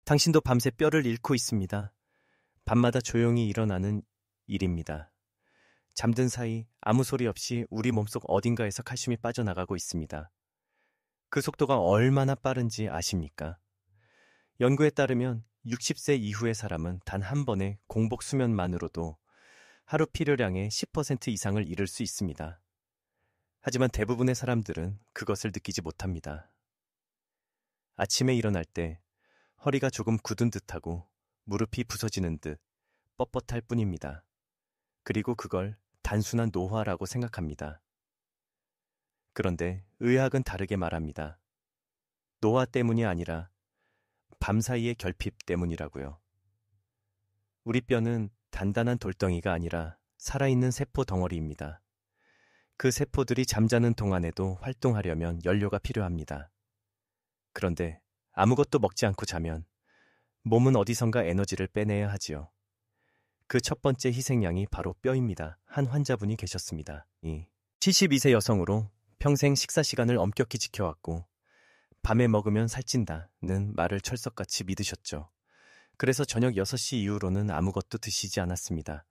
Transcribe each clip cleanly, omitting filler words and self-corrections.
당신도 밤새 뼈를 잃고 있습니다. 밤마다 조용히 일어나는 일입니다. 잠든 사이 아무 소리 없이 우리 몸속 어딘가에서 칼슘이 빠져나가고 있습니다. 그 속도가 얼마나 빠른지 아십니까? 연구에 따르면 60세 이후의 사람은 단 한 번의 공복 수면만으로도 하루 필요량의 10% 이상을 잃을 수 있습니다. 하지만 대부분의 사람들은 그것을 느끼지 못합니다. 아침에 일어날 때 허리가 조금 굳은 듯하고 무릎이 부서지는 듯 뻣뻣할 뿐입니다. 그리고 그걸 단순한 노화라고 생각합니다. 그런데 의학은 다르게 말합니다. 노화 때문이 아니라 밤사이의 결핍 때문이라고요. 우리 뼈는 단단한 돌덩이가 아니라 살아있는 세포 덩어리입니다. 그 세포들이 잠자는 동안에도 활동하려면 연료가 필요합니다. 그런데 아무것도 먹지 않고 자면 몸은 어디선가 에너지를 빼내야 하지요. 그 첫 번째 희생양이 바로 뼈입니다. 한 환자분이 계셨습니다. 72세 여성으로 평생 식사 시간을 엄격히 지켜왔고 밤에 먹으면 살찐다는 말을 철석같이 믿으셨죠. 그래서 저녁 6시 이후로는 아무것도 드시지 않았습니다.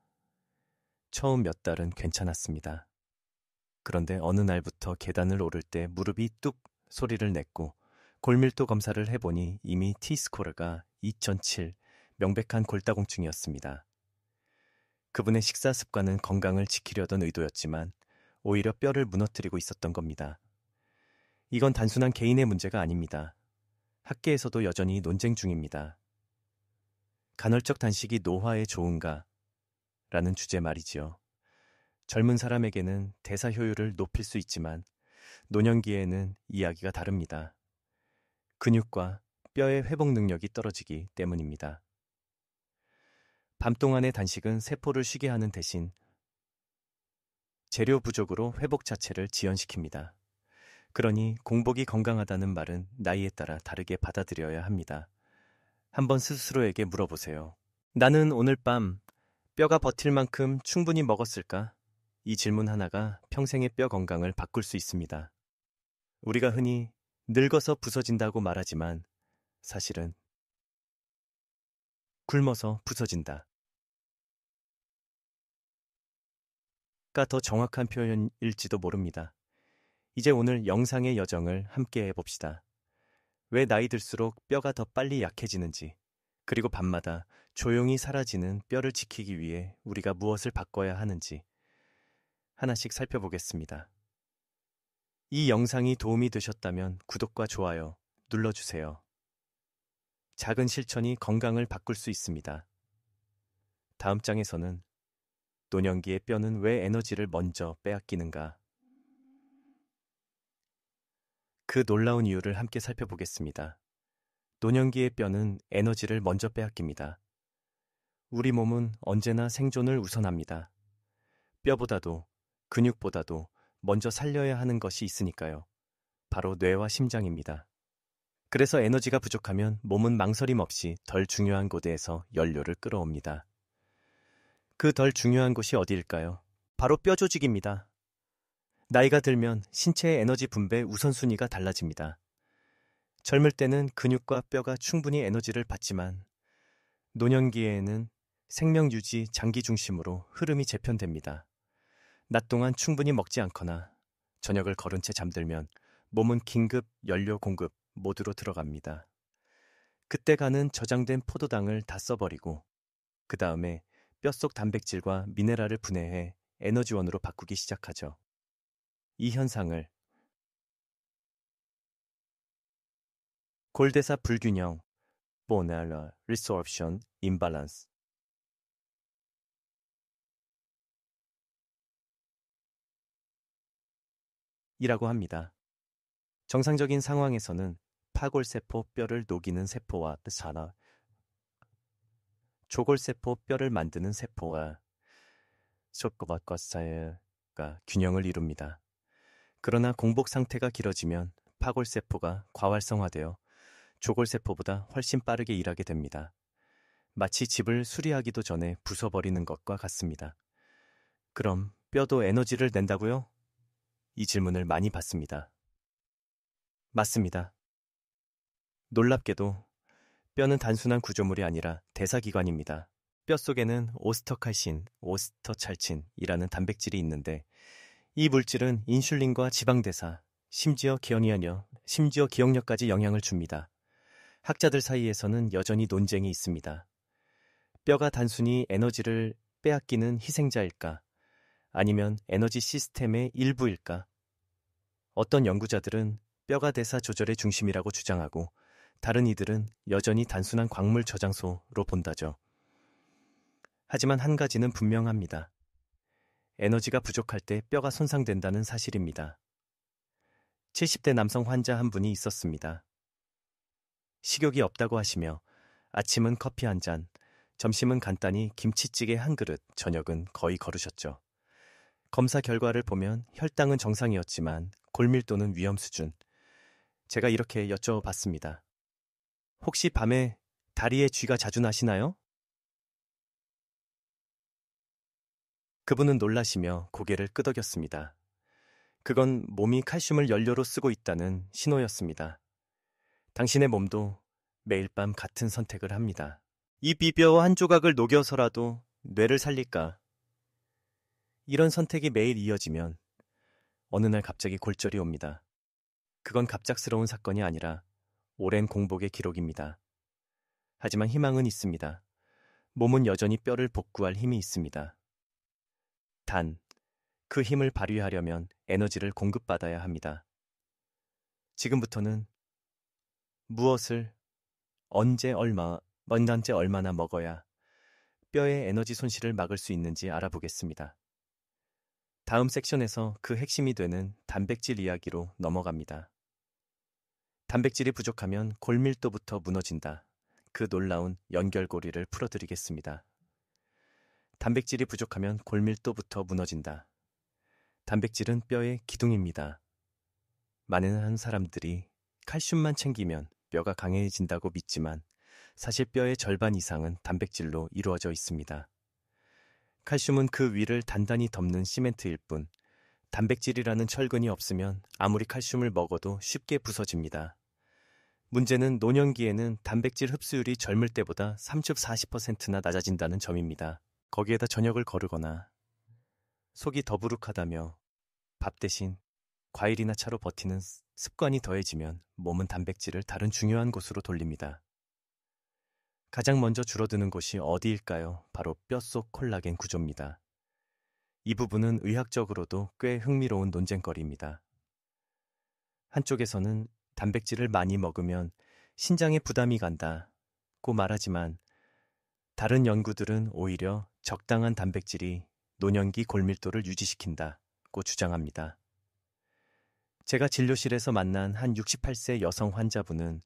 처음 몇 달은 괜찮았습니다. 그런데 어느 날부터 계단을 오를 때 무릎이 뚝 소리를 냈고 골밀도 검사를 해보니 이미 T스코어가 2007, 명백한 골다공증이었습니다. 그분의 식사 습관은 건강을 지키려던 의도였지만 오히려 뼈를 무너뜨리고 있었던 겁니다. 이건 단순한 개인의 문제가 아닙니다. 학계에서도 여전히 논쟁 중입니다. 간헐적 단식이 노화에 좋은가? 라는 주제 말이지요. 젊은 사람에게는 대사 효율을 높일 수 있지만 노년기에는 이야기가 다릅니다. 근육과 뼈의 회복 능력이 떨어지기 때문입니다. 밤 동안의 단식은 세포를 쉬게 하는 대신 재료 부족으로 회복 자체를 지연시킵니다. 그러니 공복이 건강하다는 말은 나이에 따라 다르게 받아들여야 합니다. 한번 스스로에게 물어보세요. 나는 오늘 밤 뼈가 버틸 만큼 충분히 먹었을까? 이 질문 하나가 평생의 뼈 건강을 바꿀 수 있습니다. 우리가 흔히 늙어서 부서진다고 말하지만 사실은 굶어서 부서진다. 가 더 정확한 표현일지도 모릅니다. 이제 오늘 영상의 여정을 함께 해봅시다. 왜 나이 들수록 뼈가 더 빨리 약해지는지, 그리고 밤마다 조용히 사라지는 뼈를 지키기 위해 우리가 무엇을 바꿔야 하는지 하나씩 살펴보겠습니다. 이 영상이 도움이 되셨다면 구독과 좋아요 눌러주세요. 작은 실천이 건강을 바꿀 수 있습니다. 다음 장에서는 노년기의 뼈는 왜 에너지를 먼저 빼앗기는가? 그 놀라운 이유를 함께 살펴보겠습니다. 노년기의 뼈는 에너지를 먼저 빼앗깁니다. 우리 몸은 언제나 생존을 우선합니다. 뼈보다도 근육보다도 먼저 살려야 하는 것이 있으니까요. 바로 뇌와 심장입니다. 그래서 에너지가 부족하면 몸은 망설임 없이 덜 중요한 곳에서 연료를 끌어옵니다. 그 덜 중요한 곳이 어디일까요? 바로 뼈 조직입니다. 나이가 들면 신체의 에너지 분배 우선순위가 달라집니다. 젊을 때는 근육과 뼈가 충분히 에너지를 받지만 노년기에는 생명 유지 장기 중심으로 흐름이 재편됩니다. 낮 동안 충분히 먹지 않거나 저녁을 거른 채 잠들면 몸은 긴급 연료 공급 모드로 들어갑니다. 그때 가는 저장된 포도당을 다 써버리고 그 다음에 뼛속 단백질과 미네랄을 분해해 에너지원으로 바꾸기 시작하죠. 이 현상을 골대사 불균형, Bone Resorption Imbalance 이라고 합니다. 정상적인 상황에서는 파골세포 뼈를 녹이는 세포와 조골세포 뼈를 만드는 세포가 사이가 균형을 이룹니다. 그러나 공복 상태가 길어지면 파골세포가 과활성화되어 조골세포보다 훨씬 빠르게 일하게 됩니다. 마치 집을 수리하기도 전에 부숴버리는 것과 같습니다. 그럼 뼈도 에너지를 낸다고요? 이 질문을 많이 받습니다. 맞습니다. 놀랍게도 뼈는 단순한 구조물이 아니라 대사기관입니다. 뼈 속에는 오스터칼신, 오스터찰친이라는 단백질이 있는데 이 물질은 인슐린과 지방대사, 심지어 기억력까지 영향을 줍니다. 학자들 사이에서는 여전히 논쟁이 있습니다. 뼈가 단순히 에너지를 빼앗기는 희생자일까? 아니면 에너지 시스템의 일부일까? 어떤 연구자들은 뼈가 대사 조절의 중심이라고 주장하고 다른 이들은 여전히 단순한 광물 저장소로 본다죠. 하지만 한 가지는 분명합니다. 에너지가 부족할 때 뼈가 손상된다는 사실입니다. 70대 남성 환자 한 분이 있었습니다. 식욕이 없다고 하시며 아침은 커피 한 잔, 점심은 간단히 김치찌개 한 그릇, 저녁은 거의 거르셨죠. 검사 결과를 보면 혈당은 정상이었지만 골밀도는 위험 수준. 제가 이렇게 여쭤봤습니다. 혹시 밤에 다리에 쥐가 자주 나시나요? 그분은 놀라시며 고개를 끄덕였습니다. 그건 몸이 칼슘을 연료로 쓰고 있다는 신호였습니다. 당신의 몸도 매일 밤 같은 선택을 합니다. 이 비벼 한 조각을 녹여서라도 뇌를 살릴까? 이런 선택이 매일 이어지면 어느 날 갑자기 골절이 옵니다. 그건 갑작스러운 사건이 아니라 오랜 공복의 기록입니다. 하지만 희망은 있습니다. 몸은 여전히 뼈를 복구할 힘이 있습니다. 단, 그 힘을 발휘하려면 에너지를 공급받아야 합니다. 지금부터는 무엇을 언제 얼마나 먹어야 뼈의 에너지 손실을 막을 수 있는지 알아보겠습니다. 다음 섹션에서 그 핵심이 되는 단백질 이야기로 넘어갑니다. 단백질이 부족하면 골밀도부터 무너진다. 그 놀라운 연결고리를 풀어드리겠습니다. 단백질이 부족하면 골밀도부터 무너진다. 단백질은 뼈의 기둥입니다. 많은 사람들이 칼슘만 챙기면 뼈가 강해진다고 믿지만 사실 뼈의 절반 이상은 단백질로 이루어져 있습니다. 칼슘은 그 위를 단단히 덮는 시멘트일 뿐 단백질이라는 철근이 없으면 아무리 칼슘을 먹어도 쉽게 부서집니다. 문제는 노년기에는 단백질 흡수율이 젊을 때보다 30-40%나 낮아진다는 점입니다. 거기에다 저녁을 거르거나 속이 더부룩하다며 밥 대신 과일이나 차로 버티는 습관이 더해지면 몸은 단백질을 다른 중요한 곳으로 돌립니다. 가장 먼저 줄어드는 곳이 어디일까요? 바로 뼛속 콜라겐 구조입니다. 이 부분은 의학적으로도 꽤 흥미로운 논쟁거리입니다. 한쪽에서는 단백질을 많이 먹으면 신장에 부담이 간다고 말하지만 다른 연구들은 오히려 적당한 단백질이 노년기 골밀도를 유지시킨다고 주장합니다. 제가 진료실에서 만난 한 68세 여성 환자분은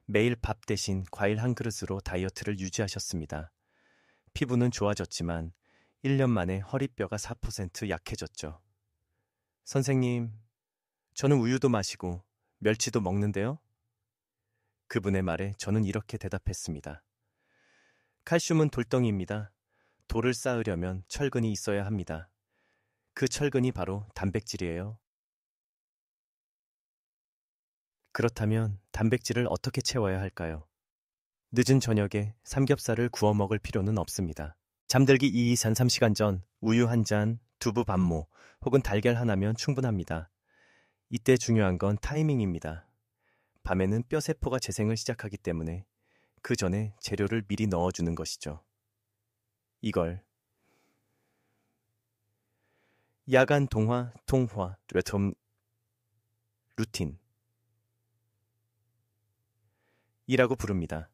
매일 밥 대신 과일 한 그릇으로 다이어트를 유지하셨습니다. 피부는 좋아졌지만 1년 만에 허리뼈가 4% 약해졌죠. 선생님, 저는 우유도 마시고 멸치도 먹는데요? 그분의 말에 저는 이렇게 대답했습니다. 칼슘은 돌덩이입니다. 돌을 쌓으려면 철근이 있어야 합니다. 그 철근이 바로 단백질이에요. 그렇다면 단백질을 어떻게 채워야 할까요? 늦은 저녁에 삼겹살을 구워 먹을 필요는 없습니다. 잠들기 2-3시간 전 우유 한 잔, 두부 반모 혹은 달걀 하나면 충분합니다. 이때 중요한 건 타이밍입니다. 밤에는 뼈세포가 재생을 시작하기 때문에 그 전에 재료를 미리 넣어주는 것이죠. 이걸 야간 통화 루틴 이라고 부릅니다.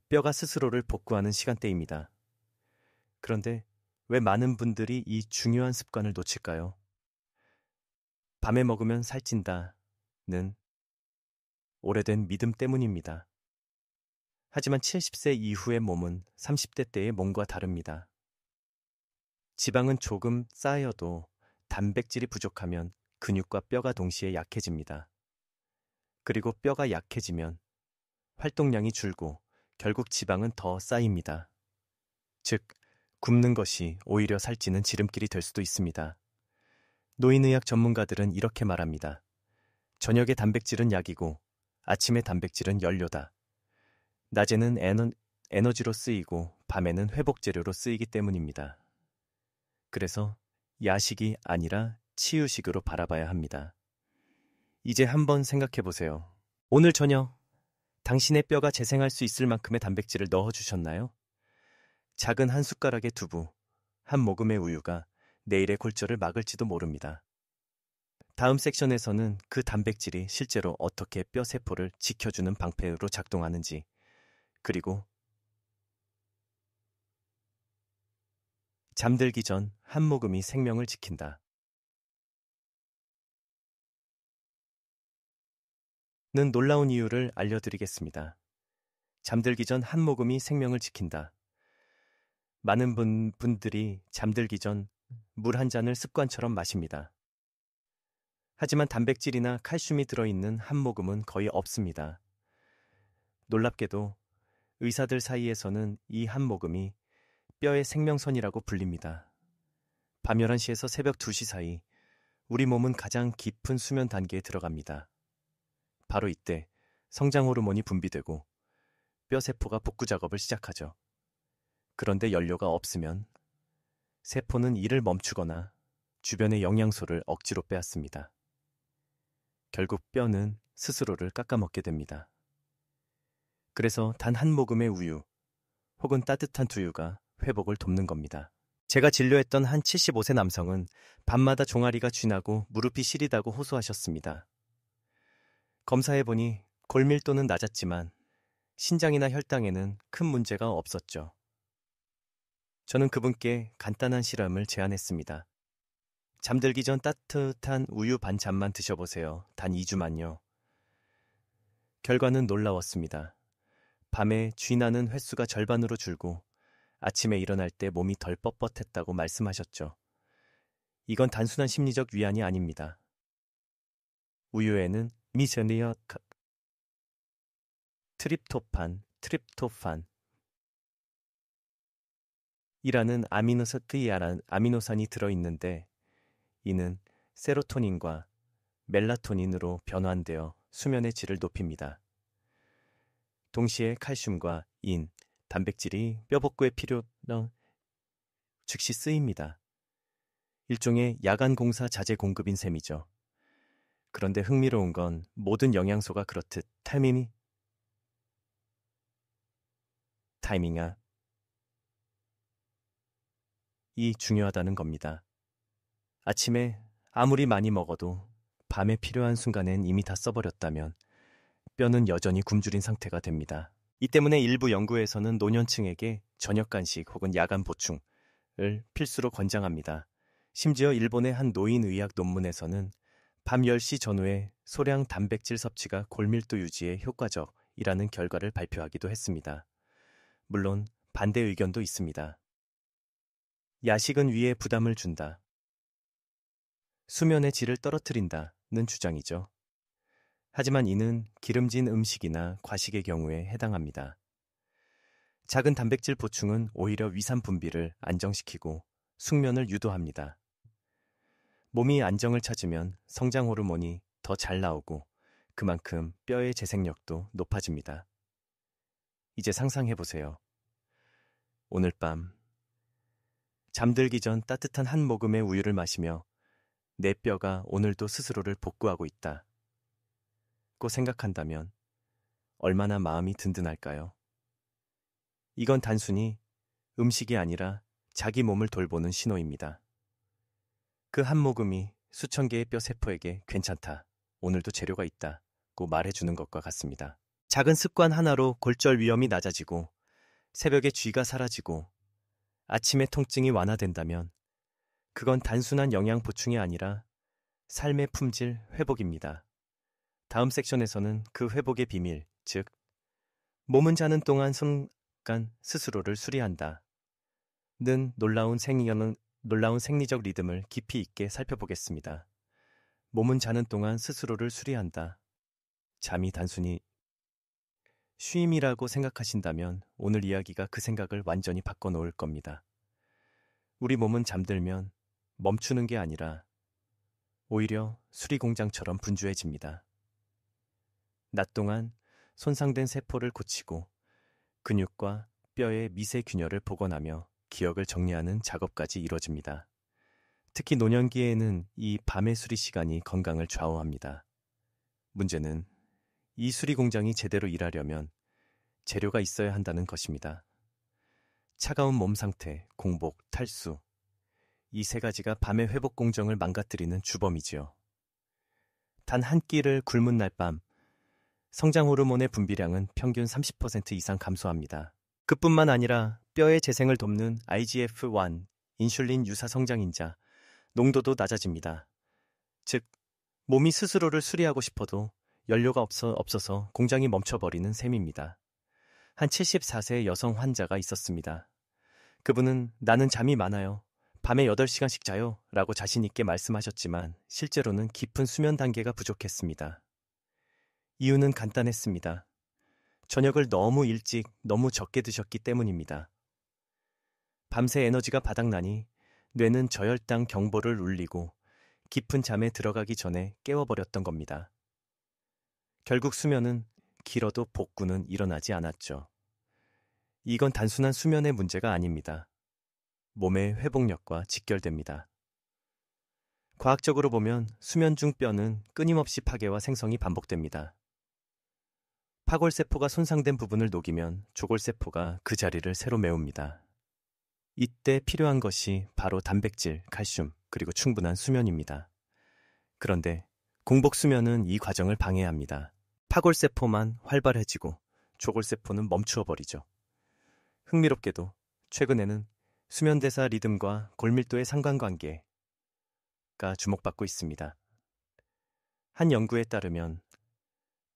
뼈가 스스로를 복구하는 시간대입니다. 그런데 왜 많은 분들이 이 중요한 습관을 놓칠까요? 밤에 먹으면 살찐다는 오래된 믿음 때문입니다. 하지만 70세 이후의 몸은 30대 때의 몸과 다릅니다. 지방은 조금 쌓여도 단백질이 부족하면 근육과 뼈가 동시에 약해집니다. 그리고 뼈가 약해지면 활동량이 줄고 결국 지방은 더 쌓입니다. 즉, 굶는 것이 오히려 살찌는 지름길이 될 수도 있습니다. 노인의학 전문가들은 이렇게 말합니다. 저녁의 단백질은 약이고 아침의 단백질은 연료다. 낮에는 에너지로 쓰이고 밤에는 회복 재료로 쓰이기 때문입니다. 그래서 야식이 아니라 치유식으로 바라봐야 합니다. 이제 한번 생각해 보세요. 오늘 저녁 당신의 뼈가 재생할 수 있을 만큼의 단백질을 넣어주셨나요? 작은 한 숟가락의 두부, 한 모금의 우유가 내일의 골절을 막을지도 모릅니다. 다음 섹션에서는 그 단백질이 실제로 어떻게 뼈 세포를 지켜주는 방패로 작동하는지, 그리고 잠들기 전 한 모금이 생명을 지킨다 는 놀라운 이유를 알려드리겠습니다. 잠들기 전 한 모금이 생명을 지킨다. 많은 분들이 잠들기 전 물 한 잔을 습관처럼 마십니다. 하지만 단백질이나 칼슘이 들어있는 한 모금은 거의 없습니다. 놀랍게도 의사들 사이에서는 이 한 모금이 뼈의 생명선이라고 불립니다. 밤 11시에서 새벽 2시 사이 우리 몸은 가장 깊은 수면 단계에 들어갑니다. 바로 이때 성장 호르몬이 분비되고 뼈세포가 복구 작업을 시작하죠. 그런데 연료가 없으면 세포는 일을 멈추거나 주변의 영양소를 억지로 빼앗습니다. 결국 뼈는 스스로를 깎아먹게 됩니다. 그래서 단 한 모금의 우유 혹은 따뜻한 두유가 회복을 돕는 겁니다. 제가 진료했던 한 75세 남성은 밤마다 종아리가 쥐나고 무릎이 시리다고 호소하셨습니다. 검사해보니 골밀도는 낮았지만 신장이나 혈당에는 큰 문제가 없었죠. 저는 그분께 간단한 실험을 제안했습니다. 잠들기 전 따뜻한 우유 반 잔만 드셔보세요. 단 2주만요. 결과는 놀라웠습니다. 밤에 쥐나는 횟수가 절반으로 줄고 아침에 일어날 때 몸이 덜 뻣뻣했다고 말씀하셨죠. 이건 단순한 심리적 위안이 아닙니다. 우유에는 미세니어 트립토판 이라는 아미노산이 들어있는데 이는 세로토닌과 멜라토닌으로 변환되어 수면의 질을 높입니다. 동시에 칼슘과 인, 단백질이 뼈 복구에 필요한 즉시 쓰입니다. 일종의 야간 공사 자재 공급인 셈이죠. 그런데 흥미로운 건 모든 영양소가 그렇듯 타이밍이 중요하다는 겁니다. 아침에 아무리 많이 먹어도 밤에 필요한 순간엔 이미 다 써버렸다면 뼈는 여전히 굶주린 상태가 됩니다. 이 때문에 일부 연구에서는 노년층에게 저녁 간식 혹은 야간 보충을 필수로 권장합니다. 심지어 일본의 한 노인의학 논문에서는 밤 10시 전후에 소량 단백질 섭취가 골밀도 유지에 효과적이라는 결과를 발표하기도 했습니다. 물론 반대 의견도 있습니다. 야식은 위에 부담을 준다. 수면의 질을 떨어뜨린다는 주장이죠. 하지만 이는 기름진 음식이나 과식의 경우에 해당합니다. 작은 단백질 보충은 오히려 위산 분비를 안정시키고 숙면을 유도합니다. 몸이 안정을 찾으면 성장 호르몬이 더 잘 나오고 그만큼 뼈의 재생력도 높아집니다. 이제 상상해보세요. 오늘 밤 잠들기 전 따뜻한 한 모금의 우유를 마시며 내 뼈가 오늘도 스스로를 복구하고 있다. 고 생각한다면 얼마나 마음이 든든할까요? 이건 단순히 음식이 아니라 자기 몸을 돌보는 신호입니다. 그 한 모금이 수천 개의 뼈 세포에게 괜찮다, 오늘도 재료가 있다고 말해주는 것과 같습니다. 작은 습관 하나로 골절 위험이 낮아지고 새벽에 쥐가 사라지고 아침에 통증이 완화된다면 그건 단순한 영양 보충이 아니라 삶의 품질 회복입니다. 다음 섹션에서는 그 회복의 비밀, 즉 몸은 자는 동안 순간 스스로를 수리한다 는 놀라운 생리적 리듬을 깊이 있게 살펴보겠습니다. 몸은 자는 동안 스스로를 수리한다. 잠이 단순히 쉼이라고 생각하신다면 오늘 이야기가 그 생각을 완전히 바꿔놓을 겁니다. 우리 몸은 잠들면 멈추는 게 아니라 오히려 수리공장처럼 분주해집니다. 낮 동안 손상된 세포를 고치고 근육과 뼈의 미세 균열을 복원하며 기억을 정리하는 작업까지 이루어집니다. 특히 노년기에는 이 밤의 수리 시간이 건강을 좌우합니다. 문제는 이 수리 공장이 제대로 일하려면 재료가 있어야 한다는 것입니다. 차가운 몸 상태, 공복, 탈수. 이 세 가지가 밤의 회복 공정을 망가뜨리는 주범이지요. 단 한 끼를 굶은 날 밤, 성장 호르몬의 분비량은 평균 30% 이상 감소합니다. 그뿐만 아니라 뼈의 재생을 돕는 IGF-1, 인슐린 유사 성장인자, 농도도 낮아집니다. 즉, 몸이 스스로를 수리하고 싶어도 연료가 없어서 공장이 멈춰버리는 셈입니다. 한 74세 여성 환자가 있었습니다. 그분은 나는 잠이 많아요. 밤에 8시간씩 자요. 라고 자신있게 말씀하셨지만 실제로는 깊은 수면 단계가 부족했습니다. 이유는 간단했습니다. 저녁을 너무 일찍, 너무 적게 드셨기 때문입니다. 밤새 에너지가 바닥나니 뇌는 저혈당 경보를 울리고 깊은 잠에 들어가기 전에 깨워버렸던 겁니다. 결국 수면은 길어도 복구는 일어나지 않았죠. 이건 단순한 수면의 문제가 아닙니다. 몸의 회복력과 직결됩니다. 과학적으로 보면 수면 중 뼈는 끊임없이 파괴와 생성이 반복됩니다. 파골세포가 손상된 부분을 녹이면 조골세포가 그 자리를 새로 메웁니다. 이때 필요한 것이 바로 단백질, 칼슘, 그리고 충분한 수면입니다. 그런데 공복수면은 이 과정을 방해합니다. 파골세포만 활발해지고 조골세포는 멈추어 버리죠. 흥미롭게도 최근에는 수면대사 리듬과 골밀도의 상관관계가 주목받고 있습니다. 한 연구에 따르면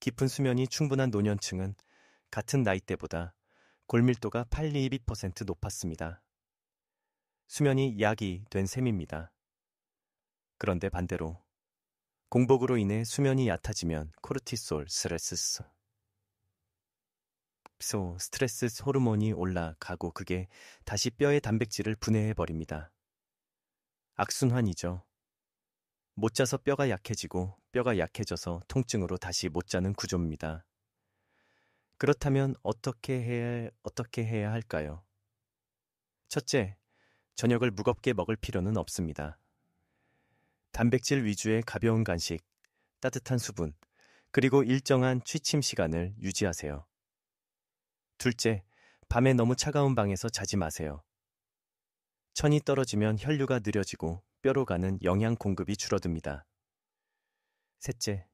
깊은 수면이 충분한 노년층은 같은 나이대보다 골밀도가 8-12% 높았습니다. 수면이 약이 된 셈입니다. 그런데 반대로 공복으로 인해 수면이 얕아지면 코르티솔, 스트레스 호르몬이 올라가고 그게 다시 뼈의 단백질을 분해해버립니다. 악순환이죠. 못 자서 뼈가 약해지고 뼈가 약해져서 통증으로 다시 못 자는 구조입니다. 그렇다면 어떻게 해야 할까요? 첫째, 저녁을 무겁게 먹을 필요는 없습니다. 단백질 위주의 가벼운 간식, 따뜻한 수분, 그리고 일정한 취침 시간을 유지하세요. 둘째, 밤에 너무 차가운 방에서 자지 마세요. 천이 떨어지면 혈류가 느려지고 뼈로 가는 영양 공급이 줄어듭니다. 셋째,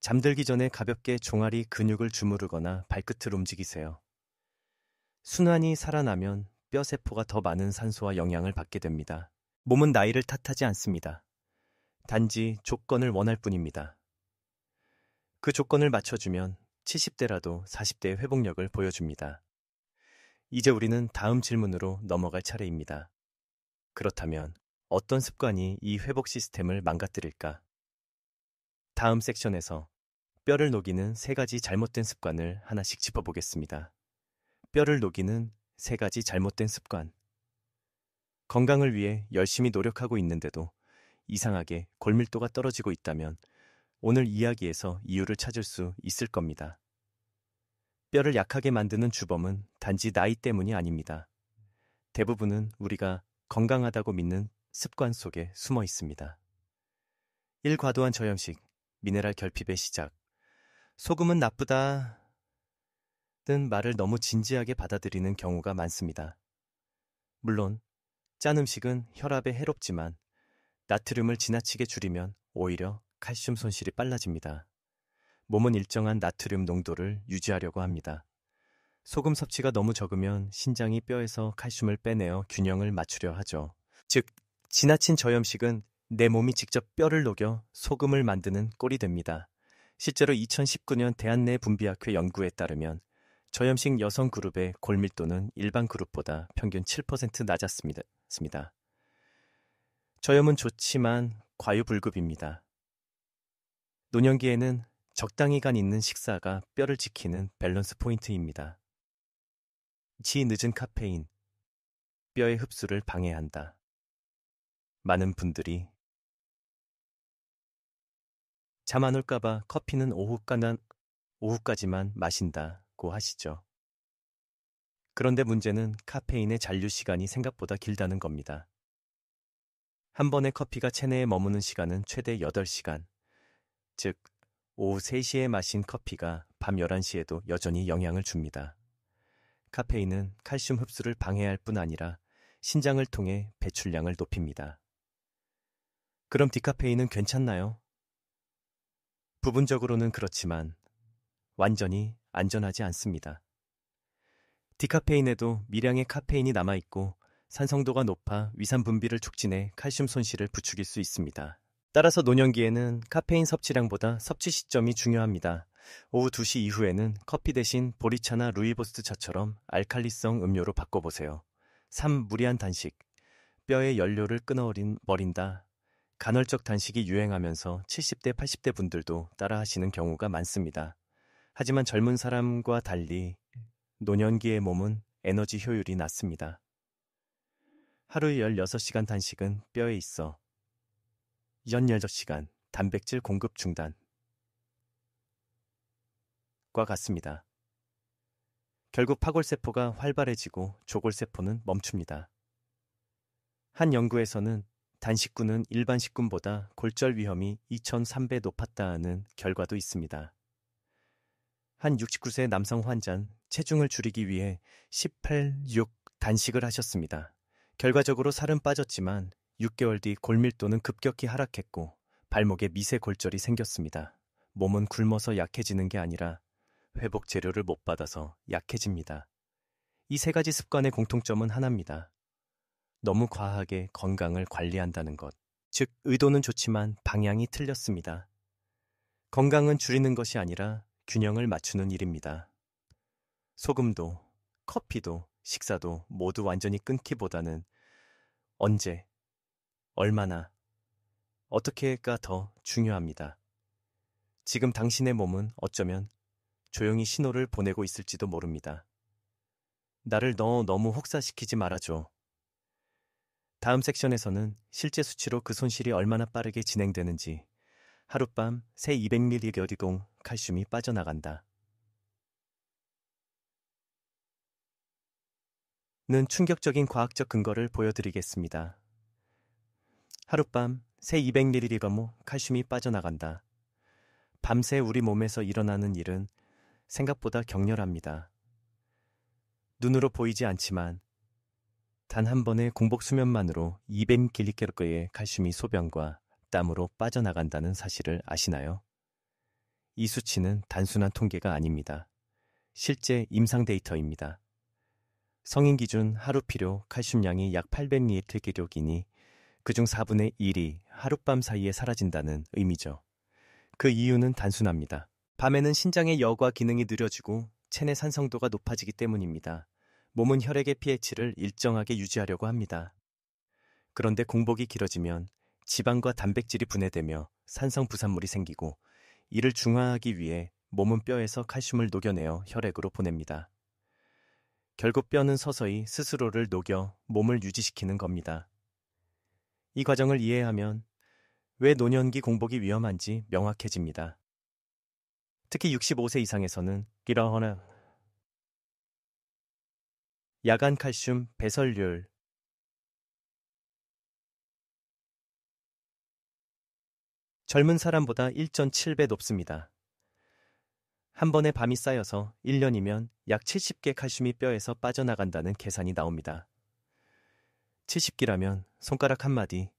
잠들기 전에 가볍게 종아리 근육을 주무르거나 발끝을 움직이세요. 순환이 살아나면 뼈세포가 더 많은 산소와 영양을 받게 됩니다. 몸은 나이를 탓하지 않습니다. 단지 조건을 원할 뿐입니다. 그 조건을 맞춰주면 70대라도 40대의 회복력을 보여줍니다. 이제 우리는 다음 질문으로 넘어갈 차례입니다. 그렇다면 어떤 습관이 이 회복 시스템을 망가뜨릴까? 다음 섹션에서 뼈를 녹이는 3가지 잘못된 습관을 하나씩 짚어보겠습니다. 뼈를 녹이는 3가지 잘못된 습관. 건강을 위해 열심히 노력하고 있는데도 이상하게 골밀도가 떨어지고 있다면 오늘 이야기에서 이유를 찾을 수 있을 겁니다. 뼈를 약하게 만드는 주범은 단지 나이 때문이 아닙니다. 대부분은 우리가 건강하다고 믿는 습관 속에 숨어 있습니다. 1. 과도한 저염식, 미네랄 결핍의 시작. 소금은 나쁘다 는 말을 너무 진지하게 받아들이는 경우가 많습니다. 물론 짠 음식은 혈압에 해롭지만 나트륨을 지나치게 줄이면 오히려 칼슘 손실이 빨라집니다. 몸은 일정한 나트륨 농도를 유지하려고 합니다. 소금 섭취가 너무 적으면 신장이 뼈에서 칼슘을 빼내어 균형을 맞추려 하죠. 즉, 지나친 저염식은 내 몸이 직접 뼈를 녹여 소금을 만드는 꼴이 됩니다. 실제로 2019년 대한내분비학회 연구에 따르면 저염식 여성 그룹의 골밀도는 일반 그룹보다 평균 7% 낮았습니다. 저염은 좋지만 과유불급입니다. 노년기에는 적당히간 있는 식사가 뼈를 지키는 밸런스 포인트입니다. 늦은 카페인, 뼈의 흡수를 방해한다. 많은 분들이 잠 안 올까봐 커피는 오후까지만 마신다고 하시죠. 그런데 문제는 카페인의 잔류 시간이 생각보다 길다는 겁니다. 한 번의 커피가 체내에 머무는 시간은 최대 8시간, 즉 오후 3시에 마신 커피가 밤 11시에도 여전히 영향을 줍니다. 카페인은 칼슘 흡수를 방해할 뿐 아니라 신장을 통해 배출량을 높입니다. 그럼 디카페인은 괜찮나요? 부분적으로는 그렇지만 완전히 안전하지 않습니다. 디카페인에도 미량의 카페인이 남아있고 산성도가 높아 위산 분비를 촉진해 칼슘 손실을 부추길 수 있습니다. 따라서 노년기에는 카페인 섭취량보다 섭취 시점이 중요합니다. 오후 2시 이후에는 커피 대신 보리차나 루이보스트차처럼 알칼리성 음료로 바꿔보세요. 3. 무리한 단식. 뼈의 연료를 끊어버린다. 간헐적 단식이 유행하면서 70대, 80대 분들도 따라 하시는 경우가 많습니다. 하지만 젊은 사람과 달리 노년기의 몸은 에너지 효율이 낮습니다. 하루 16시간 단식은 뼈에 있어 16시간 단백질 공급 중단과 같습니다. 결국 파골세포가 활발해지고 조골세포는 멈춥니다. 한 연구에서는 단식군은 일반 식군보다 골절 위험이 2,3배 높았다는 결과도 있습니다. 한 69세 남성 환자는 체중을 줄이기 위해 18-6 단식을 하셨습니다. 결과적으로 살은 빠졌지만 6개월 뒤 골밀도는 급격히 하락했고 발목에 미세 골절이 생겼습니다. 몸은 굶어서 약해지는 게 아니라 회복 재료를 못 받아서 약해집니다. 이 3가지 습관의 공통점은 하나입니다. 너무 과하게 건강을 관리한다는 것. 즉, 의도는 좋지만 방향이 틀렸습니다. 건강은 줄이는 것이 아니라 균형을 맞추는 일입니다. 소금도, 커피도, 식사도 모두 완전히 끊기보다는 언제, 얼마나, 어떻게가 더 중요합니다. 지금 당신의 몸은 어쩌면 조용히 신호를 보내고 있을지도 모릅니다. 나를 너무 혹사시키지 말아줘. 다음 섹션에서는 실제 수치로 그 손실이 얼마나 빠르게 진행되는지, 하룻밤 새 200mg 칼슘이 빠져나간다. 는 충격적인 과학적 근거를 보여드리겠습니다. 하룻밤 새 200mg 칼슘이 빠져나간다. 밤새 우리 몸에서 일어나는 일은 생각보다 격렬합니다. 눈으로 보이지 않지만 단 한 번의 공복 수면만으로 200mg의 칼슘이 소변과 땀으로 빠져나간다는 사실을 아시나요? 이 수치는 단순한 통계가 아닙니다. 실제 임상 데이터입니다. 성인 기준 하루 필요 칼슘량이 약 800ml 기록이니 그중 4분의 1이 하룻밤 사이에 사라진다는 의미죠. 그 이유는 단순합니다. 밤에는 신장의 여과 기능이 느려지고 체내 산성도가 높아지기 때문입니다. 몸은 혈액의 pH를 일정하게 유지하려고 합니다. 그런데 공복이 길어지면 지방과 단백질이 분해되며 산성 부산물이 생기고 이를 중화하기 위해 몸은 뼈에서 칼슘을 녹여내어 혈액으로 보냅니다. 결국 뼈는 서서히 스스로를 녹여 몸을 유지시키는 겁니다. 이 과정을 이해하면 왜 노년기 공복이 위험한지 명확해집니다. 특히 65세 이상에서는 이러한 야간 칼슘 배설률 젊은 사람보다 1.7배 높습니다. 한 번에 밤이 쌓여서 1년이면 약 70개 칼슘이 뼈에서 빠져나간다는 계산이 나옵니다. 70기라면 손가락 한 마디,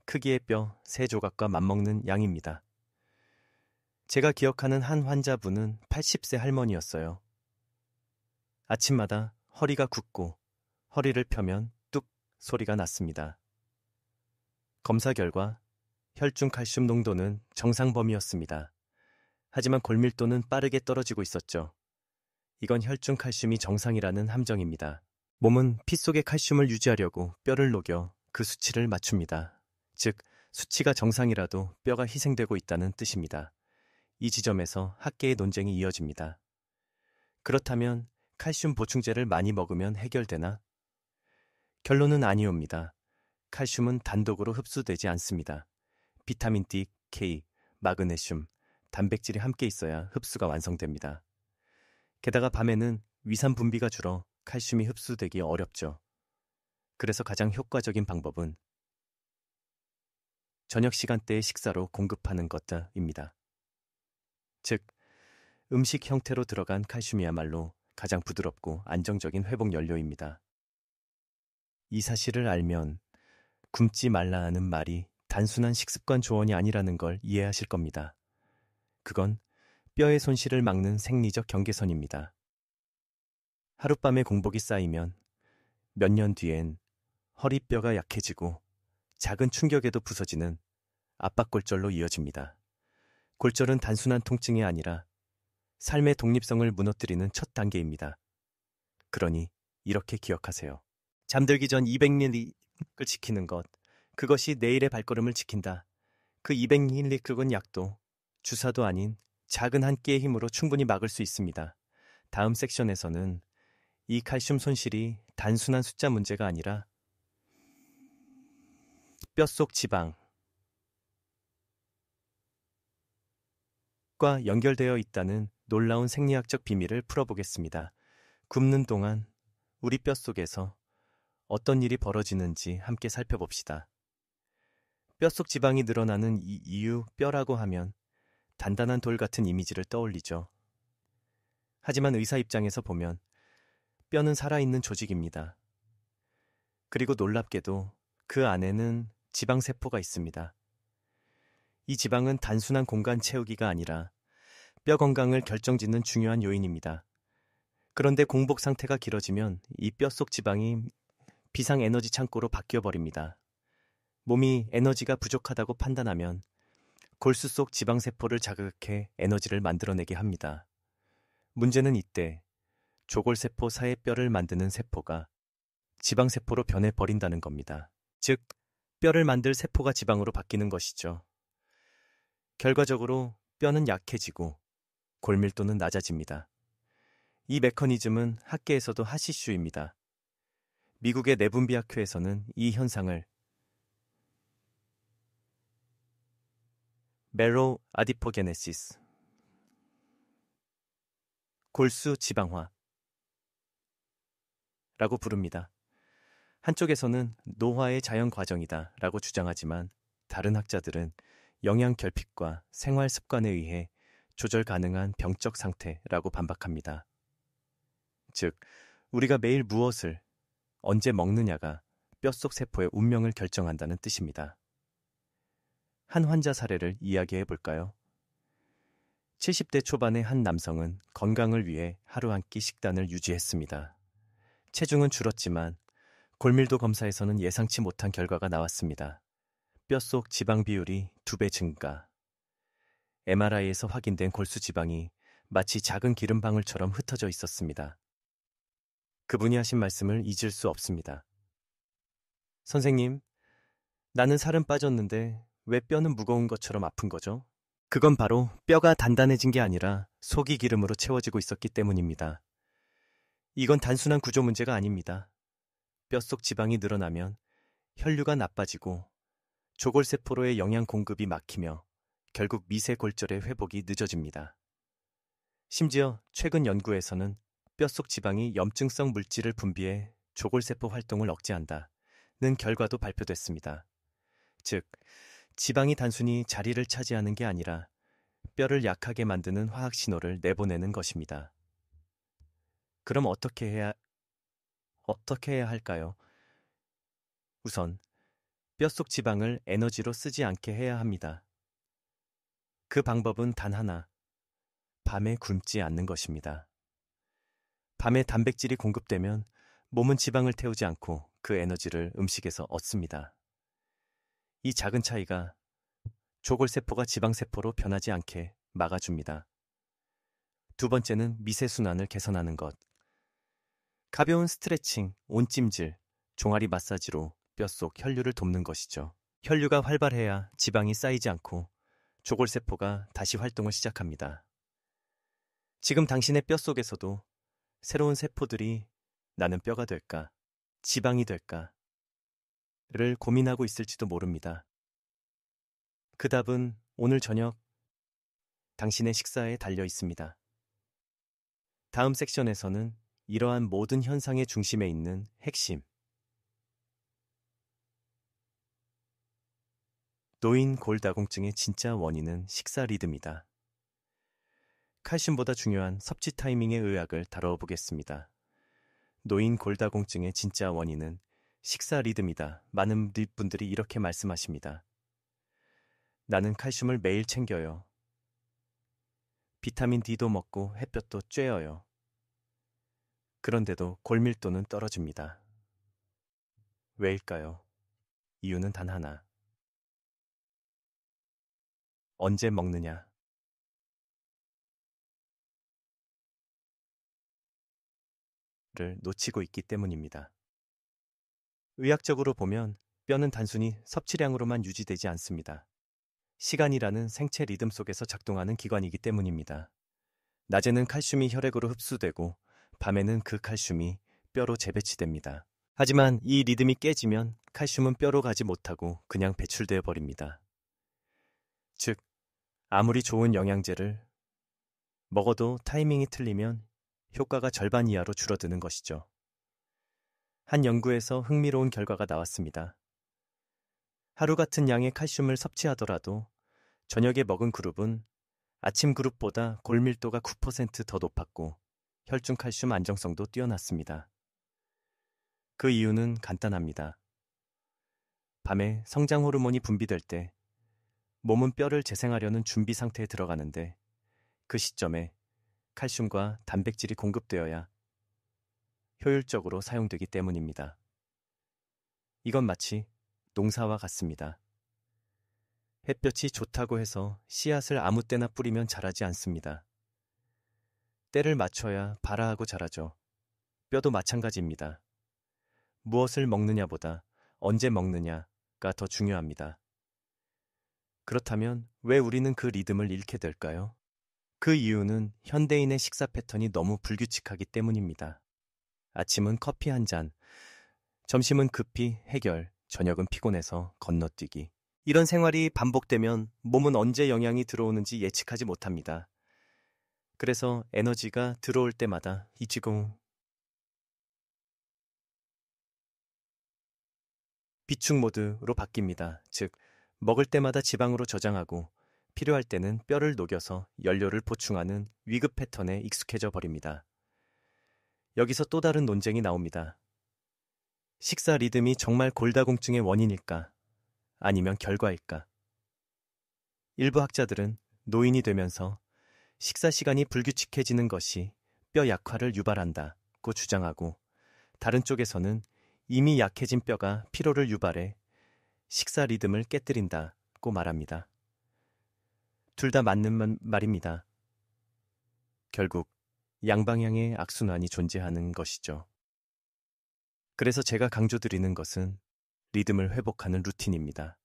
크기의 뼈 3조각과 맞먹는 양입니다. 제가 기억하는 한 환자분은 80세 할머니였어요. 아침마다 허리가 굽고 허리를 펴면 뚝 소리가 났습니다. 검사 결과 혈중 칼슘 농도는 정상 범위였습니다. 하지만 골밀도는 빠르게 떨어지고 있었죠. 이건 혈중 칼슘이 정상이라는 함정입니다. 몸은 피 속의 칼슘을 유지하려고 뼈를 녹여 그 수치를 맞춥니다. 즉, 수치가 정상이라도 뼈가 희생되고 있다는 뜻입니다. 이 지점에서 학계의 논쟁이 이어집니다. 그렇다면 칼슘 보충제를 많이 먹으면 해결되나? 결론은 아니옵니다. 칼슘은 단독으로 흡수되지 않습니다. 비타민 D, K, 마그네슘, 단백질이 함께 있어야 흡수가 완성됩니다. 게다가 밤에는 위산 분비가 줄어 칼슘이 흡수되기 어렵죠. 그래서 가장 효과적인 방법은 저녁 시간대의 식사로 공급하는 것입니다. 즉, 음식 형태로 들어간 칼슘이야말로 가장 부드럽고 안정적인 회복 연료입니다. 이 사실을 알면 굶지 말라 하는 말이 단순한 식습관 조언이 아니라는 걸 이해하실 겁니다. 그건 뼈의 손실을 막는 생리적 경계선입니다. 하룻밤에 공복이 쌓이면 몇 년 뒤엔 허리뼈가 약해지고 작은 충격에도 부서지는 압박골절로 이어집니다. 골절은 단순한 통증이 아니라 삶의 독립성을 무너뜨리는 첫 단계입니다. 그러니 이렇게 기억하세요. 잠들기 전 200ml를 지키는 것, 그것이 내일의 발걸음을 지킨다. 그 200ml급은 약도, 주사도 아닌 작은 한 끼의 힘으로 충분히 막을 수 있습니다. 다음 섹션에서는 이 칼슘 손실이 단순한 숫자 문제가 아니라 뼛속 지방과 연결되어 있다는 놀라운 생리학적 비밀을 풀어보겠습니다. 굶는 동안 우리 뼛속에서 어떤 일이 벌어지는지 함께 살펴봅시다. 뼛속 지방이 늘어나는 이 이유, 뼈라고 하면 단단한 돌 같은 이미지를 떠올리죠. 하지만 의사 입장에서 보면 뼈는 살아있는 조직입니다. 그리고 놀랍게도 그 안에는 지방세포가 있습니다. 이 지방은 단순한 공간 채우기가 아니라 뼈 건강을 결정짓는 중요한 요인입니다. 그런데 공복 상태가 길어지면 이 뼛속 지방이 비상에너지 창고로 바뀌어버립니다. 몸이 에너지가 부족하다고 판단하면 골수 속 지방세포를 자극해 에너지를 만들어내게 합니다. 문제는 이때 조골세포 사이의 뼈를 만드는 세포가 지방세포로 변해버린다는 겁니다. 즉, 뼈를 만들 세포가 지방으로 바뀌는 것이죠. 결과적으로 뼈는 약해지고 골밀도는 낮아집니다. 이 메커니즘은 학계에서도 핫 이슈입니다. 미국의 내분비학회에서는 이 현상을 멜로 아디포게네시스, 골수 지방화 라고 부릅니다. 한쪽에서는 노화의 자연 과정이다 라고 주장하지만 다른 학자들은 영양 결핍과 생활 습관에 의해 조절 가능한 병적 상태라고 반박합니다. 즉, 우리가 매일 무엇을 언제 먹느냐가 뼛속 세포의 운명을 결정한다는 뜻입니다. 한 환자 사례를 이야기해 볼까요? 70대 초반의 한 남성은 건강을 위해 하루 한 끼 식단을 유지했습니다. 체중은 줄었지만 골밀도 검사에서는 예상치 못한 결과가 나왔습니다. 뼛속 지방 비율이 2배 증가. MRI에서 확인된 골수 지방이 마치 작은 기름방울처럼 흩어져 있었습니다. 그분이 하신 말씀을 잊을 수 없습니다. 선생님, 나는 살은 빠졌는데 왜 뼈는 무거운 것처럼 아픈 거죠? 그건 바로 뼈가 단단해진 게 아니라 속이 기름으로 채워지고 있었기 때문입니다. 이건 단순한 구조 문제가 아닙니다. 뼛속 지방이 늘어나면 혈류가 나빠지고 조골세포로의 영양 공급이 막히며 결국 미세골절의 회복이 늦어집니다. 심지어 최근 연구에서는 뼛속 지방이 염증성 물질을 분비해 조골세포 활동을 억제한다는 결과도 발표됐습니다. 즉, 지방이 단순히 자리를 차지하는 게 아니라 뼈를 약하게 만드는 화학 신호를 내보내는 것입니다. 그럼 어떻게 해야 할까요? 우선 뼛속 지방을 에너지로 쓰지 않게 해야 합니다. 그 방법은 단 하나, 밤에 굶지 않는 것입니다. 밤에 단백질이 공급되면 몸은 지방을 태우지 않고 그 에너지를 음식에서 얻습니다. 이 작은 차이가 조골세포가 지방세포로 변하지 않게 막아줍니다. 두 번째는 미세순환을 개선하는 것. 가벼운 스트레칭, 온찜질, 종아리 마사지로 뼛속 혈류를 돕는 것이죠. 혈류가 활발해야 지방이 쌓이지 않고 조골세포가 다시 활동을 시작합니다. 지금 당신의 뼛속에서도 새로운 세포들이 나는 뼈가 될까, 지방이 될까 를 고민하고 있을지도 모릅니다. 그 답은 오늘 저녁 당신의 식사에 달려 있습니다. 다음 섹션에서는 이러한 모든 현상의 중심에 있는 핵심. 노인 골다공증의 진짜 원인은 식사 리듬이다. 칼슘보다 중요한 섭취 타이밍의 의학을 다뤄보겠습니다. 노인 골다공증의 진짜 원인은 식사 리듬이다. 많은 분들이 이렇게 말씀하십니다. 나는 칼슘을 매일 챙겨요. 비타민 D도 먹고 햇볕도 쬐어요. 그런데도 골밀도는 떨어집니다. 왜일까요? 이유는 단 하나. 언제 먹느냐? 를 놓치고 있기 때문입니다. 의학적으로 보면 뼈는 단순히 섭취량으로만 유지되지 않습니다. 시간이라는 생체 리듬 속에서 작동하는 기관이기 때문입니다. 낮에는 칼슘이 혈액으로 흡수되고 밤에는 그 칼슘이 뼈로 재배치됩니다. 하지만 이 리듬이 깨지면 칼슘은 뼈로 가지 못하고 그냥 배출되어 버립니다. 즉, 아무리 좋은 영양제를 먹어도 타이밍이 틀리면 효과가 절반 이하로 줄어드는 것이죠. 한 연구에서 흥미로운 결과가 나왔습니다. 하루 같은 양의 칼슘을 섭취하더라도 저녁에 먹은 그룹은 아침 그룹보다 골밀도가 9% 더 높았고 혈중 칼슘 안정성도 뛰어났습니다. 그 이유는 간단합니다. 밤에 성장 호르몬이 분비될 때 몸은 뼈를 재생하려는 준비 상태에 들어가는데 그 시점에 칼슘과 단백질이 공급되어야 효율적으로 사용되기 때문입니다. 이건 마치 농사와 같습니다. 햇볕이 좋다고 해서 씨앗을 아무 때나 뿌리면 자라지 않습니다. 때를 맞춰야 발아하고 자라죠. 뼈도 마찬가지입니다. 무엇을 먹느냐보다 언제 먹느냐가 더 중요합니다. 그렇다면 왜 우리는 그 리듬을 잃게 될까요? 그 이유는 현대인의 식사 패턴이 너무 불규칙하기 때문입니다. 아침은 커피 한 잔, 점심은 급히 해결, 저녁은 피곤해서 건너뛰기. 이런 생활이 반복되면 몸은 언제 영양이 들어오는지 예측하지 못합니다. 그래서 에너지가 들어올 때마다 이지공 비축 모드로 바뀝니다. 즉, 먹을 때마다 지방으로 저장하고 필요할 때는 뼈를 녹여서 연료를 보충하는 위급 패턴에 익숙해져 버립니다. 여기서 또 다른 논쟁이 나옵니다. 식사 리듬이 정말 골다공증의 원인일까? 아니면 결과일까? 일부 학자들은 노인이 되면서 식사 시간이 불규칙해지는 것이 뼈 약화를 유발한다고 주장하고, 다른 쪽에서는 이미 약해진 뼈가 피로를 유발해 식사 리듬을 깨뜨린다고 말합니다. 둘 다 맞는 말입니다. 결국 양방향의 악순환이 존재하는 것이죠. 그래서 제가 강조드리는 것은 리듬을 회복하는 루틴입니다.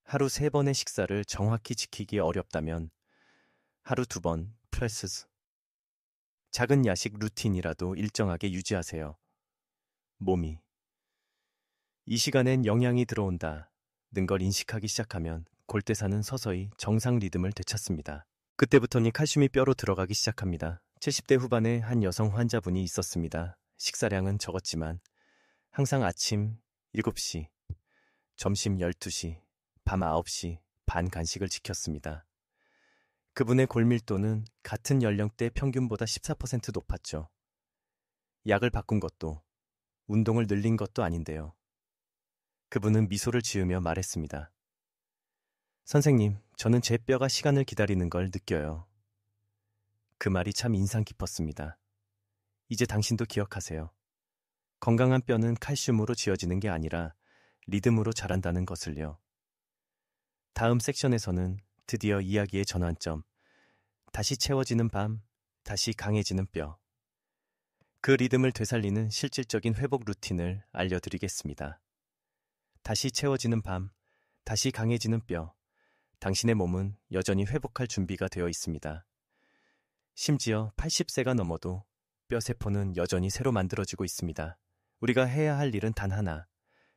하루 3번의 식사를 정확히 지키기 어렵다면 하루 2번 플러스 작은 야식 루틴이라도 일정하게 유지하세요. 몸이 이 시간엔 영양이 들어온다는 걸 인식하기 시작하면 골대사는 서서히 정상 리듬을 되찾습니다. 그때부터니 칼슘이 뼈로 들어가기 시작합니다. 70대 후반에 한 여성 환자분이 있었습니다. 식사량은 적었지만 항상 아침 7시, 점심 12시, 밤 9시 반 간식을 지켰습니다. 그분의 골밀도는 같은 연령대 평균보다 14% 높았죠. 약을 바꾼 것도 운동을 늘린 것도 아닌데요. 그분은 미소를 지으며 말했습니다. 선생님, 저는 제 뼈가 시간을 기다리는 걸 느껴요. 그 말이 참 인상 깊었습니다. 이제 당신도 기억하세요. 건강한 뼈는 칼슘으로 지어지는 게 아니라 리듬으로 자란다는 것을요. 다음 섹션에서는 드디어 이야기의 전환점, 다시 채워지는 밤, 다시 강해지는 뼈. 그 리듬을 되살리는 실질적인 회복 루틴을 알려드리겠습니다. 다시 채워지는 밤, 다시 강해지는 뼈. 당신의 몸은 여전히 회복할 준비가 되어 있습니다. 심지어 80세가 넘어도 뼈세포는 여전히 새로 만들어지고 있습니다. 우리가 해야 할 일은 단 하나,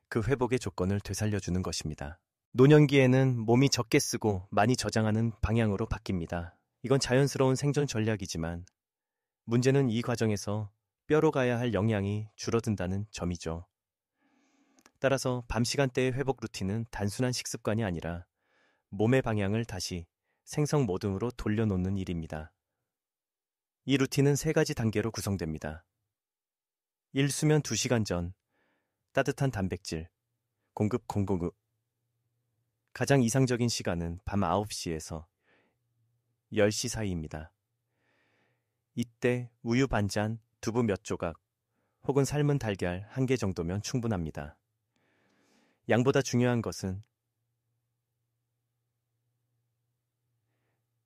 그 회복의 조건을 되살려주는 것입니다. 노년기에는 몸이 적게 쓰고 많이 저장하는 방향으로 바뀝니다. 이건 자연스러운 생존 전략이지만 문제는 이 과정에서 뼈로 가야 할 영양이 줄어든다는 점이죠. 따라서 밤 시간대의 회복 루틴은 단순한 식습관이 아니라 몸의 방향을 다시 생성 모드로 돌려놓는 일입니다. 이 루틴은 3가지 단계로 구성됩니다. 1. 수면 2시간 전 따뜻한 단백질 공급 공급. 가장 이상적인 시간은 밤 9시에서 10시 사이입니다. 이때 우유 반잔, 두부 몇 조각, 혹은 삶은 달걀 1개 정도면 충분합니다. 양보다 중요한 것은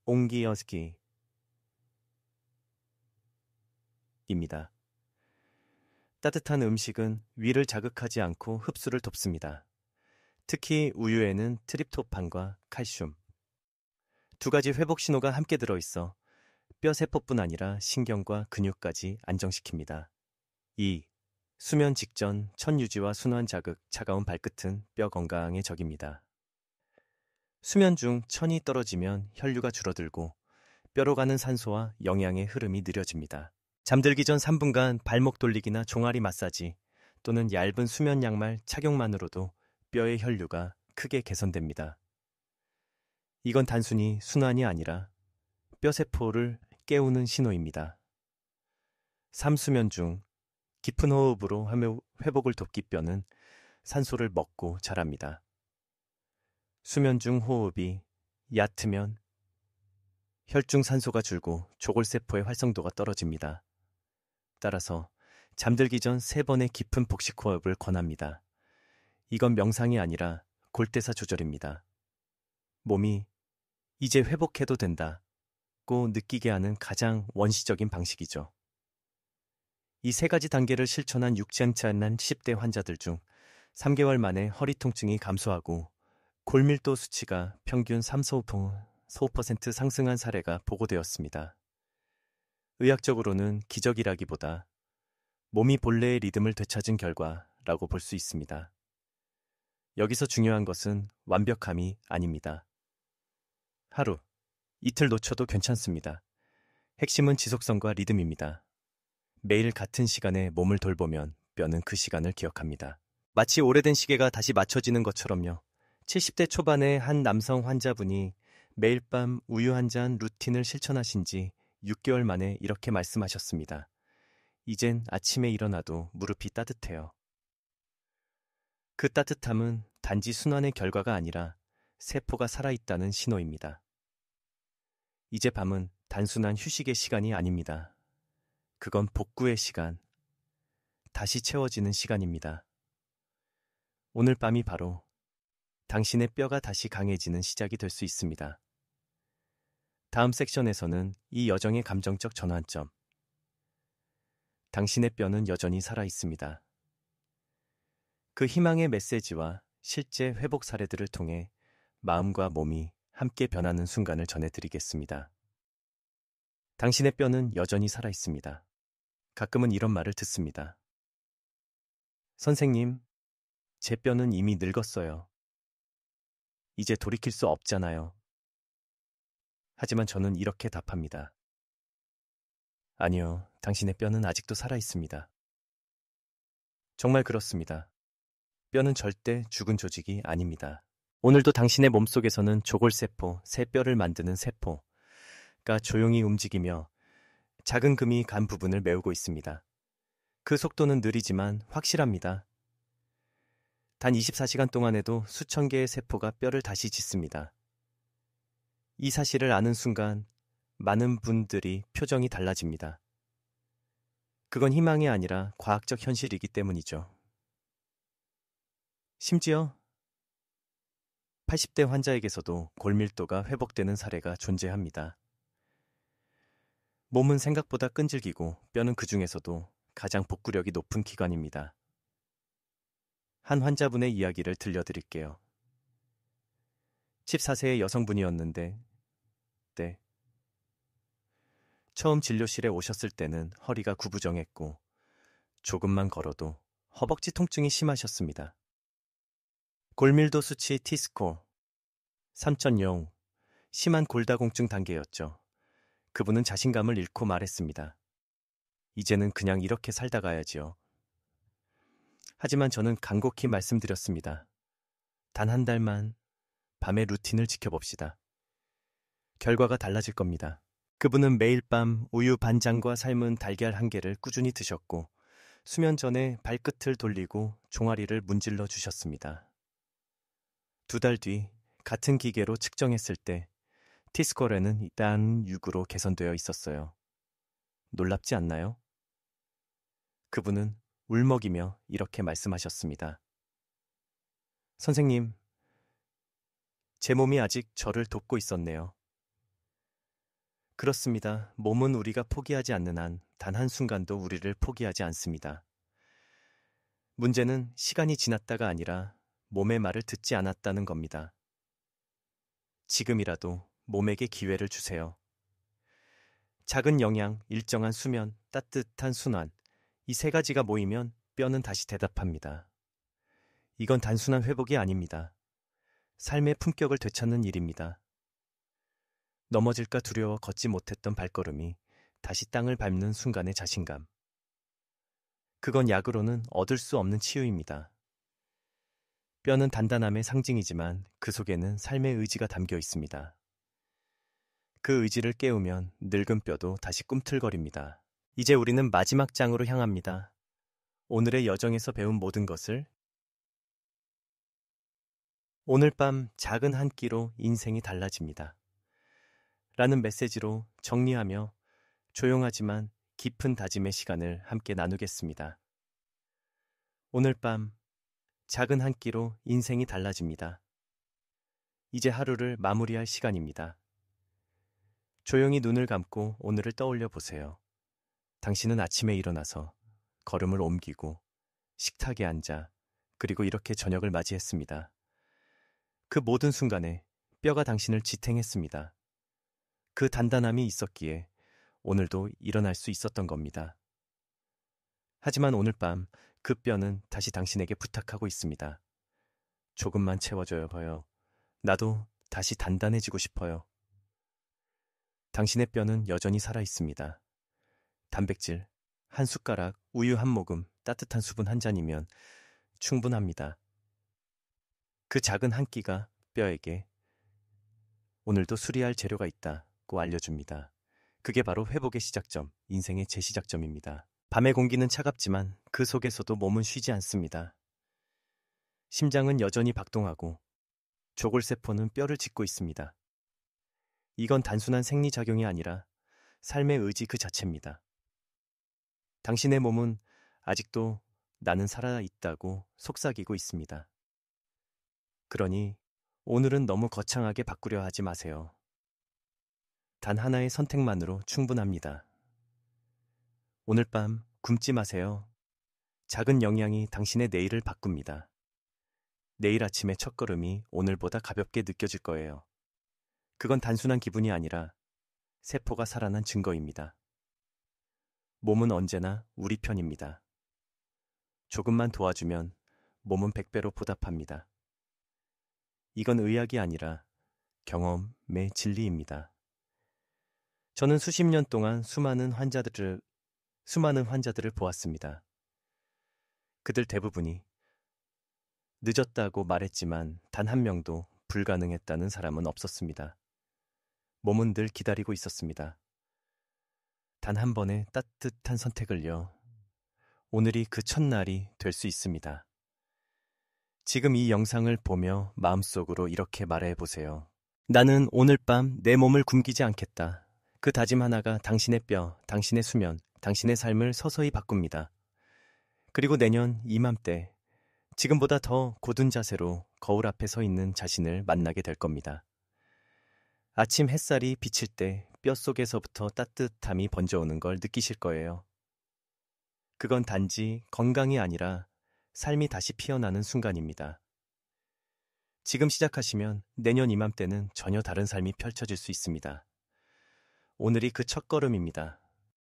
옹기여스기입니다. 따뜻한 음식은 위를 자극하지 않고 흡수를 돕습니다. 특히 우유에는 트립토판과 칼슘, 2가지 회복 신호가 함께 들어있어 뼈 세포뿐 아니라 신경과 근육까지 안정시킵니다. 2. 수면 직전 천 유지와 순환 자극, 차가운 발끝은 뼈 건강의 적입니다. 수면 중 천이 떨어지면 혈류가 줄어들고 뼈로 가는 산소와 영양의 흐름이 느려집니다. 잠들기 전 3분간 발목 돌리기나 종아리 마사지 또는 얇은 수면 양말 착용만으로도 뼈의 혈류가 크게 개선됩니다. 이건 단순히 순환이 아니라 뼈세포를 깨우는 신호입니다. 3. 수면 중 깊은 호흡으로 회복을 돕기 뼈는 산소를 먹고 자랍니다. 수면 중 호흡이 얕으면 혈중 산소가 줄고 조골세포의 활성도가 떨어집니다. 따라서 잠들기 전 3번의 깊은 복식 호흡을 권합니다. 이건 명상이 아니라 골대사 조절입니다. 몸이 이제 회복해도 된다고 느끼게 하는 가장 원시적인 방식이죠. 이 3가지 단계를 실천한 육체한찬한 10대 환자들 중 3개월 만에 허리 통증이 감소하고 골밀도 수치가 평균 3~4% 상승한 사례가 보고되었습니다. 의학적으로는 기적이라기보다 몸이 본래의 리듬을 되찾은 결과라고 볼 수 있습니다. 여기서 중요한 것은 완벽함이 아닙니다. 하루, 이틀 놓쳐도 괜찮습니다. 핵심은 지속성과 리듬입니다. 매일 같은 시간에 몸을 돌보면 뼈는 그 시간을 기억합니다. 마치 오래된 시계가 다시 맞춰지는 것처럼요. 70대 초반의 한 남성 환자분이 매일 밤 우유 한 잔 루틴을 실천하신 지 6개월 만에 이렇게 말씀하셨습니다. 이젠 아침에 일어나도 무릎이 따뜻해요. 그 따뜻함은 단지 순환의 결과가 아니라 세포가 살아있다는 신호입니다. 이제 밤은 단순한 휴식의 시간이 아닙니다. 그건 복구의 시간, 다시 채워지는 시간입니다. 오늘 밤이 바로 당신의 뼈가 다시 강해지는 시작이 될 수 있습니다. 다음 섹션에서는 이 여정의 감정적 전환점, 당신의 뼈는 여전히 살아있습니다. 그 희망의 메시지와 실제 회복 사례들을 통해 마음과 몸이 함께 변하는 순간을 전해드리겠습니다. 당신의 뼈는 여전히 살아있습니다. 가끔은 이런 말을 듣습니다. 선생님, 제 뼈는 이미 늙었어요. 이제 돌이킬 수 없잖아요. 하지만 저는 이렇게 답합니다. 아니요, 당신의 뼈는 아직도 살아있습니다. 정말 그렇습니다. 뼈는 절대 죽은 조직이 아닙니다. 오늘도 당신의 몸속에서는 조골세포, 새 뼈를 만드는 세포가 조용히 움직이며 작은 금이 간 부분을 메우고 있습니다. 그 속도는 느리지만 확실합니다. 단 24시간 동안에도 수천 개의 세포가 뼈를 다시 짓습니다. 이 사실을 아는 순간 많은 분들이 표정이 달라집니다. 그건 희망이 아니라 과학적 현실이기 때문이죠. 심지어 80대 환자에게서도 골밀도가 회복되는 사례가 존재합니다. 몸은 생각보다 끈질기고 뼈는 그 중에서도 가장 복구력이 높은 기관입니다. 한 환자분의 이야기를 들려드릴게요. 14세의 여성분이었는데 처음 진료실에 오셨을 때는 허리가 구부정했고 조금만 걸어도 허벅지 통증이 심하셨습니다. 골밀도 수치 T스코어 3.0, 심한 골다공증 단계였죠. 그분은 자신감을 잃고 말했습니다. 이제는 그냥 이렇게 살다 가야지요. 하지만 저는 간곡히 말씀드렸습니다. 단 한 달만 밤의 루틴을 지켜봅시다. 결과가 달라질 겁니다. 그분은 매일 밤 우유 반잔과 삶은 달걀 한 개를 꾸준히 드셨고 수면 전에 발끝을 돌리고 종아리를 문질러 주셨습니다. 2달 뒤 같은 기계로 측정했을 때 T스코어는 단 6으로 개선되어 있었어요. 놀랍지 않나요? 그분은 울먹이며 이렇게 말씀하셨습니다. 선생님, 제 몸이 아직 저를 돕고 있었네요. 그렇습니다. 몸은 우리가 포기하지 않는 한 단 한순간도 우리를 포기하지 않습니다. 문제는 시간이 지났다가 아니라 몸의 말을 듣지 않았다는 겁니다. 지금이라도 몸에게 기회를 주세요. 작은 영양, 일정한 수면, 따뜻한 순환, 이 3가지가 모이면 뼈는 다시 대답합니다. 이건 단순한 회복이 아닙니다. 삶의 품격을 되찾는 일입니다. 넘어질까 두려워 걷지 못했던 발걸음이 다시 땅을 밟는 순간의 자신감. 그건 약으로는 얻을 수 없는 치유입니다. 뼈는 단단함의 상징이지만 그 속에는 삶의 의지가 담겨 있습니다. 그 의지를 깨우면 늙은 뼈도 다시 꿈틀거립니다. 이제 우리는 마지막 장으로 향합니다. 오늘의 여정에서 배운 모든 것을 오늘 밤 작은 한 끼로 인생이 달라집니다. 라는 메시지로 정리하며 조용하지만 깊은 다짐의 시간을 함께 나누겠습니다. 오늘 밤 작은 한 끼로 인생이 달라집니다. 이제 하루를 마무리할 시간입니다. 조용히 눈을 감고 오늘을 떠올려 보세요. 당신은 아침에 일어나서 걸음을 옮기고 식탁에 앉아 그리고 이렇게 저녁을 맞이했습니다. 그 모든 순간에 뼈가 당신을 지탱했습니다. 그 단단함이 있었기에 오늘도 일어날 수 있었던 겁니다. 하지만 오늘 밤 그 뼈는 다시 당신에게 부탁하고 있습니다. 조금만 채워줘요. 나도 다시 단단해지고 싶어요. 당신의 뼈는 여전히 살아있습니다. 단백질 한 숟가락, 우유 한 모금, 따뜻한 수분 한 잔이면 충분합니다. 그 작은 한 끼가 뼈에게 오늘도 수리할 재료가 있다고 알려줍니다. 그게 바로 회복의 시작점, 인생의 재시작점입니다. 밤의 공기는 차갑지만 그 속에서도 몸은 쉬지 않습니다. 심장은 여전히 박동하고 조골세포는 뼈를 짓고 있습니다. 이건 단순한 생리작용이 아니라 삶의 의지 그 자체입니다. 당신의 몸은 아직도 나는 살아있다고 속삭이고 있습니다. 그러니 오늘은 너무 거창하게 바꾸려 하지 마세요. 단 하나의 선택만으로 충분합니다. 오늘 밤 굶지 마세요. 작은 영향이 당신의 내일을 바꿉니다. 내일 아침의 첫걸음이 오늘보다 가볍게 느껴질 거예요. 그건 단순한 기분이 아니라 세포가 살아난 증거입니다. 몸은 언제나 우리 편입니다. 조금만 도와주면 몸은 100배로 보답합니다. 이건 의학이 아니라 경험의 진리입니다. 저는 수십 년 동안 수많은 환자들을 보았습니다. 그들 대부분이 늦었다고 말했지만 단 한 명도 불가능했다는 사람은 없었습니다. 몸은 늘 기다리고 있었습니다. 단 한 번의 따뜻한 선택을요. 오늘이 그 첫날이 될 수 있습니다. 지금 이 영상을 보며 마음속으로 이렇게 말해보세요. 나는 오늘 밤 내 몸을 굶기지 않겠다. 그 다짐 하나가 당신의 뼈, 당신의 수면, 당신의 삶을 서서히 바꿉니다. 그리고 내년 이맘때 지금보다 더 곧은 자세로 거울 앞에 서 있는 자신을 만나게 될 겁니다. 아침 햇살이 비칠 때 뼛속에서부터 따뜻함이 번져오는 걸 느끼실 거예요. 그건 단지 건강이 아니라 삶이 다시 피어나는 순간입니다. 지금 시작하시면 내년 이맘때는 전혀 다른 삶이 펼쳐질 수 있습니다. 오늘이 그 첫걸음입니다.